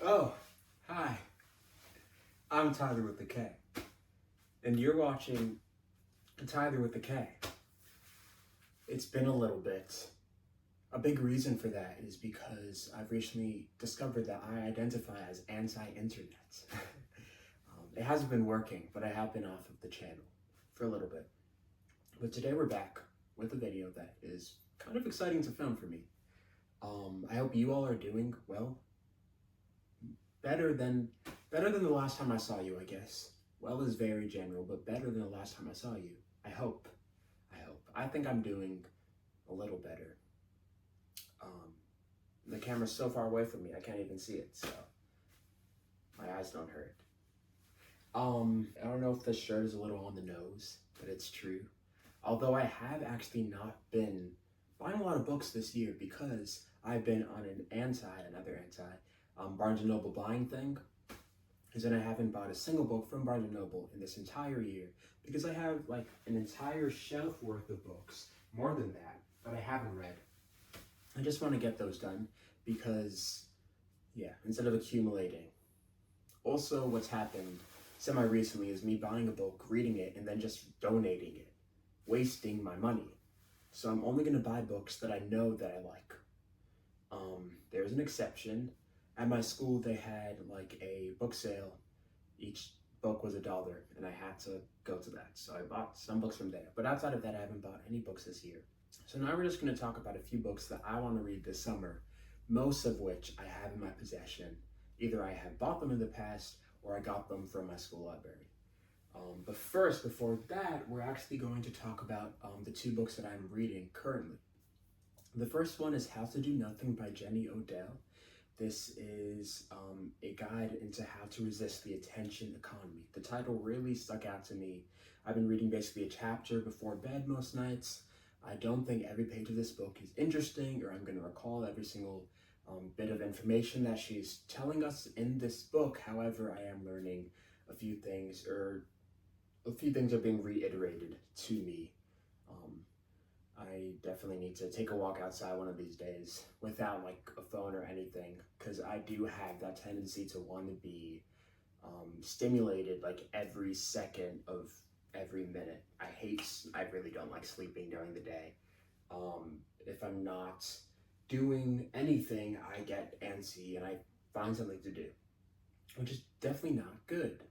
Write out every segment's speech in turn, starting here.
Oh, hi. I'm Tyler with the K. And you're watching Tyler with the K. It's been a little bit. A big reason for that is because I've recently discovered that I identify as anti-internet. It hasn't been working, but I have been off of the channel for a little bit. But today we're back with a video that is kind of exciting to film for me. I hope you all are doing well. Better than the last time I saw you, I guess. Well is very general, but better than the last time I saw you. I hope. I think I'm doing a little better. The camera's so far away from me, I can't even see it, so my eyes don't hurt. I don't know if this shirt is a little on the nose, but it's true. Although I have actually not been buying a lot of books this year because I've been on another Barnes & Noble buying thing, is that I haven't bought a single book from Barnes & Noble in this entire year because I have like an entire shelf worth of books, more than that I haven't read. I just want to get those done because, yeah, instead of accumulating. Also, what's happened semi-recently is me buying a book, reading it, and then just donating it, wasting my money. So I'm only going to buy books that I know that I like. There's an exception. At my school, they had like a book sale. Each book was $1, and I had to go to that. So I bought some books from there. But outside of that, I haven't bought any books this year. So now we're just going to talk about a few books that I want to read this summer, most of which I have in my possession. Either I have bought them in the past, or I got them from my school library. But first, before that, we're actually going to talk about the two books that I'm reading currently. The first one is How to Do Nothing by Jenny Odell. This is a guide into how to resist the attention economy. The title really stuck out to me. I've been reading basically a chapter before bed most nights. I don't think every page of this book is interesting, or I'm going to recall every single bit of information that she's telling us in this book. However, I am learning a few things, or a few things are being reiterated to me. I definitely need to take a walk outside one of these days without like a phone or anything, because I do have that tendency to want to be stimulated like every second of every minute. I really don't like sleeping during the day. If I'm not doing anything, I get antsy and I find something to do, which is definitely not good,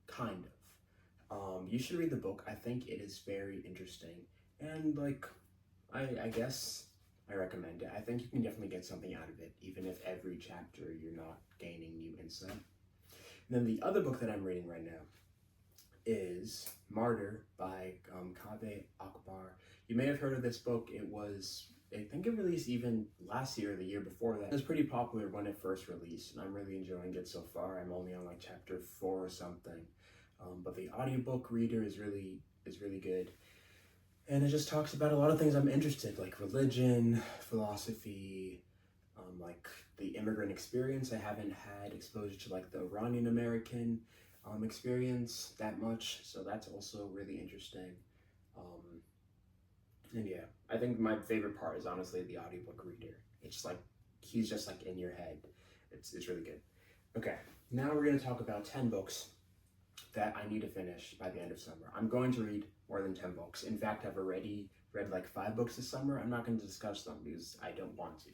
kind of. You should read the book. I think it is very interesting, and like, I guess I recommend it. I think you can definitely get something out of it, even if every chapter you're not gaining new insight. And then the other book that I'm reading right now is Martyr by Kaveh Akbar. You may have heard of this book. I think it released even last year or the year before that. It was pretty popular when it first released, and I'm really enjoying it so far. I'm only on like chapter 4 or something. But the audiobook reader is really good. And it just talks about a lot of things I'm interested, like religion, philosophy, like the immigrant experience. I haven't had exposure to like the Iranian American experience that much, so that's also really interesting. And yeah, I think my favorite part is honestly the audiobook reader. It's like he's just like in your head. It's really good. Okay, now we're gonna talk about 10 books that I need to finish by the end of summer. I'm going to read more than 10 books. In fact, I've already read like 5 books this summer. I'm not going to discuss them because I don't want to.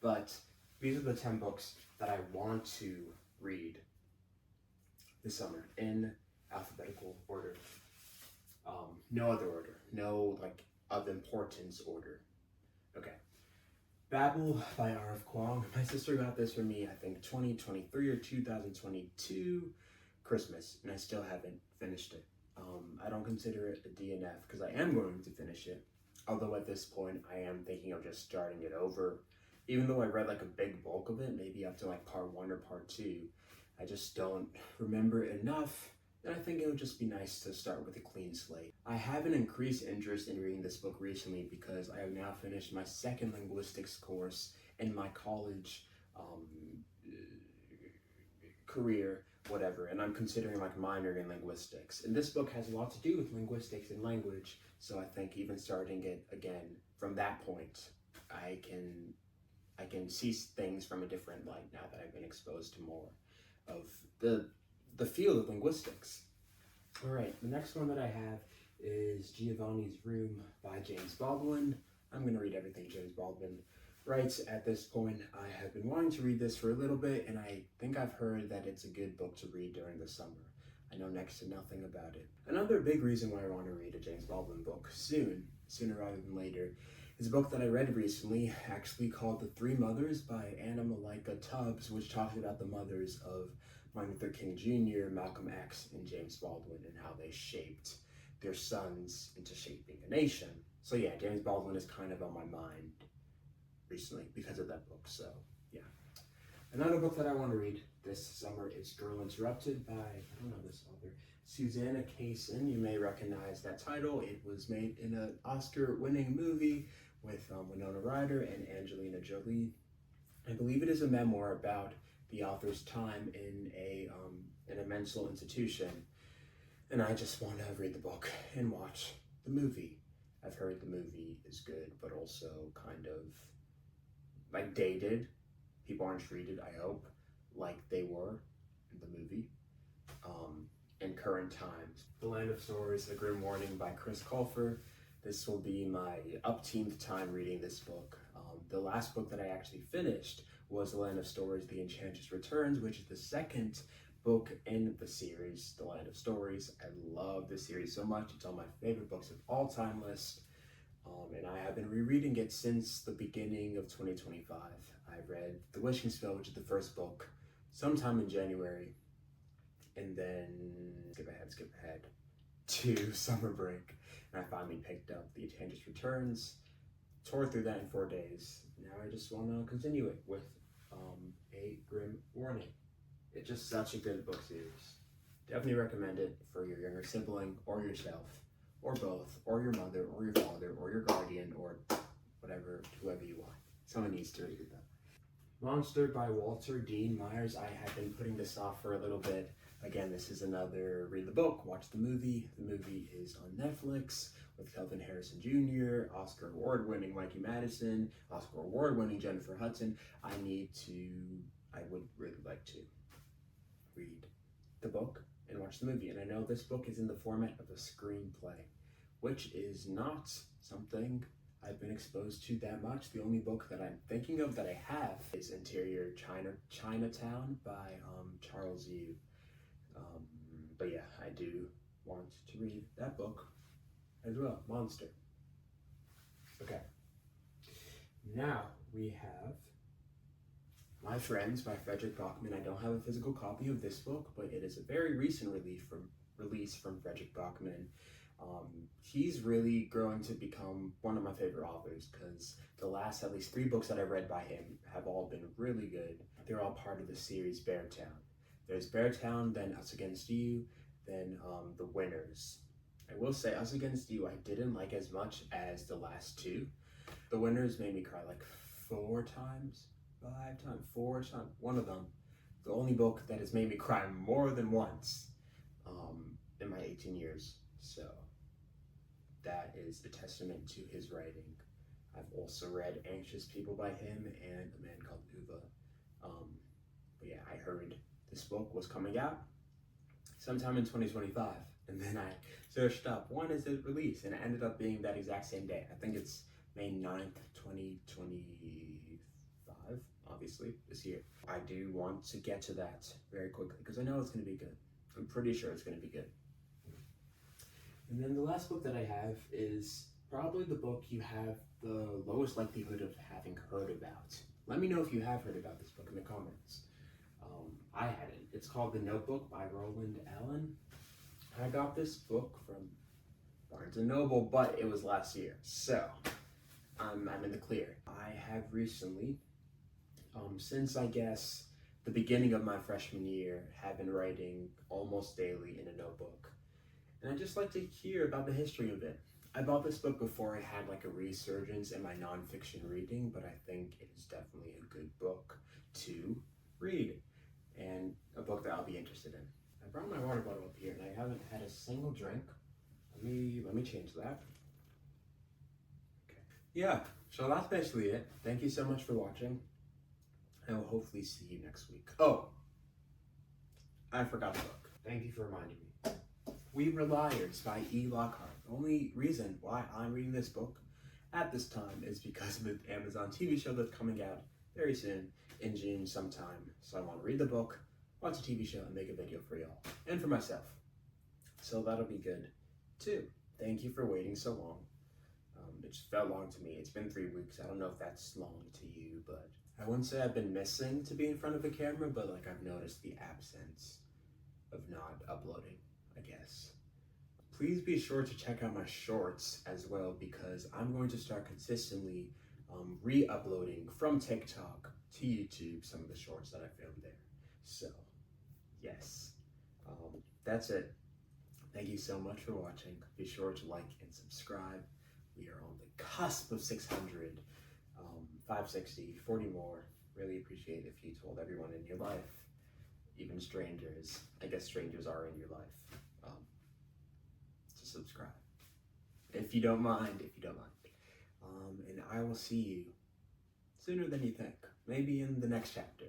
But these are the 10 books that I want to read this summer in alphabetical order. No other order. No like of importance order. Okay. Babel by R.F. Kuang. My sister got this for me, I think 2023 or 2022 Christmas, and I still haven't finished it. I don't consider it a DNF because I am going to finish it. Although at this point, I am thinking of just starting it over. Even though I read like a big bulk of it, maybe up to like part 1 or part 2, I just don't remember it enough. And I think it would just be nice to start with a clean slate. I have an increased interest in reading this book recently because I have now finished my second linguistics course in my college career, whatever, and I'm considering like minoring in linguistics. And this book has a lot to do with linguistics and language, so I think even starting it again from that point, I I can see things from a different light now that I've been exposed to more of the field of linguistics. All right, the next one that I have is Giovanni's Room by James Baldwin. I'm going to read everything James Baldwin writes at this point. I have been wanting to read this for a little bit, and I think I've heard that it's a good book to read during the summer. I know next to nothing about it. Another big reason why I want to read a James Baldwin book sooner rather than later, is a book that I read recently, actually called The Three Mothers by Anna Malika Tubbs, which talks about the mothers of Martin Luther King Jr., Malcolm X, and James Baldwin, and how they shaped their sons into shaping a nation. So yeah, James Baldwin is kind of on my mind recently because of that book, so yeah. Another book that I want to read this summer is Girl Interrupted by, I don't know this author, Susanna Kaysen. You may recognize that title. It was made in an Oscar-winning movie with Winona Ryder and Angelina Jolie. I believe it is a memoir about the author's time in a mental institution, and I just want to read the book and watch the movie. I've heard the movie is good, but also kind of like dated. People aren't treated, I hope, like they were in the movie. In current times. The Land of Stories, A Grim Warning by Chris Colfer. This will be my upteenth time reading this book. The last book that I actually finished was The Land of Stories, The Enchantress Returns, which is the second book in the series, The Land of Stories. I love this series so much. It's on my favorite books of all time list. And I have been rereading it since the beginning of 2025. I read The Wishing Spell, which is the first book, sometime in January. And then skip ahead to summer break. And I finally picked up The Enchantress Returns, tore through that in 4 days. Now I just want to continue it with A Grim Warning. It's just such a good book series. Definitely recommend it for your younger sibling or yourself, or both, or your mother, or your father, or your guardian, or whoever you want. Someone needs to read that. Monster by Walter Dean Myers. I have been putting this off for a little bit. Again, this is another read the book, watch the movie. The movie is on Netflix with Kelvin Harrison Jr., Oscar award-winning Mikey Madison, Oscar award-winning Jennifer Hudson. I would really like to read the book and watch the movie. And I know this book is in the format of a screenplay, which is not something I've been exposed to that much. The only book that I'm thinking of that I have is Interior Chinatown by Charles Yu. But yeah, I do want to read that book as well, Monster. Okay. Now we have My Friends by Fredrik Backman. I don't have a physical copy of this book, but it is a very recent release from Fredrik Backman. He's really growing to become one of my favorite authors because the last at least 3 books that I read by him have all been really good. They're all part of the series Beartown. There's Beartown, then Us Against You, then The Winners. I will say Us Against You I didn't like as much as the last 2. The Winners made me cry like 4 times. One of them. The only book that has made me cry more than once in my 18 years. So that is a testament to his writing. I've also read Anxious People by him and A Man Called Uva. But yeah, I heard this book was coming out sometime in 2025. And then I searched up, when is it released? And it ended up being that exact same day. I think it's May 9th, 2025, obviously, this year. I do want to get to that very quickly because I know it's going to be good. I'm pretty sure it's going to be good. And then the last book that I have is probably the book you have the lowest likelihood of having heard about. Let me know if you have heard about this book in the comments. I hadn't. It's called The Notebook by Roland Allen. I got this book from Barnes & Noble, but it was last year, so I'm in the clear. I have recently, since I guess the beginning of my freshman year, have been writing almost daily in a notebook. And I'd just like to hear about the history of it. I bought this book before I had like a resurgence in my nonfiction reading, but I think it is definitely a good book to read and a book that I'll be interested in. I brought my water bottle up here and I haven't had a single drink. Let me change that. Okay. Yeah, so that's basically it. Thank you so much for watching. I will hopefully see you next week. Oh, I forgot the book. Thank you for reminding me. We Were Liars by E. Lockhart. The only reason why I'm reading this book at this time is because of the Amazon TV show that's coming out very soon in June sometime. So I want to read the book, watch a TV show, and make a video for y'all and for myself. So that'll be good too. Thank you for waiting so long. It just felt long to me. It's been 3 weeks. I don't know if that's long to you, but I wouldn't say I've been missing to be in front of a camera, but like I've noticed the absence of not uploading, I guess. Please be sure to check out my shorts as well, because I'm going to start consistently re-uploading from TikTok to YouTube some of the shorts that I filmed there. So, yes, that's it. Thank you so much for watching. Be sure to like and subscribe. We are on the cusp of 600, 560, 40 more. Really appreciate if you told everyone in your life, even strangers. I guess strangers are in your life. To subscribe, if you don't mind. And I will see you sooner than you think. Maybe in the next chapter.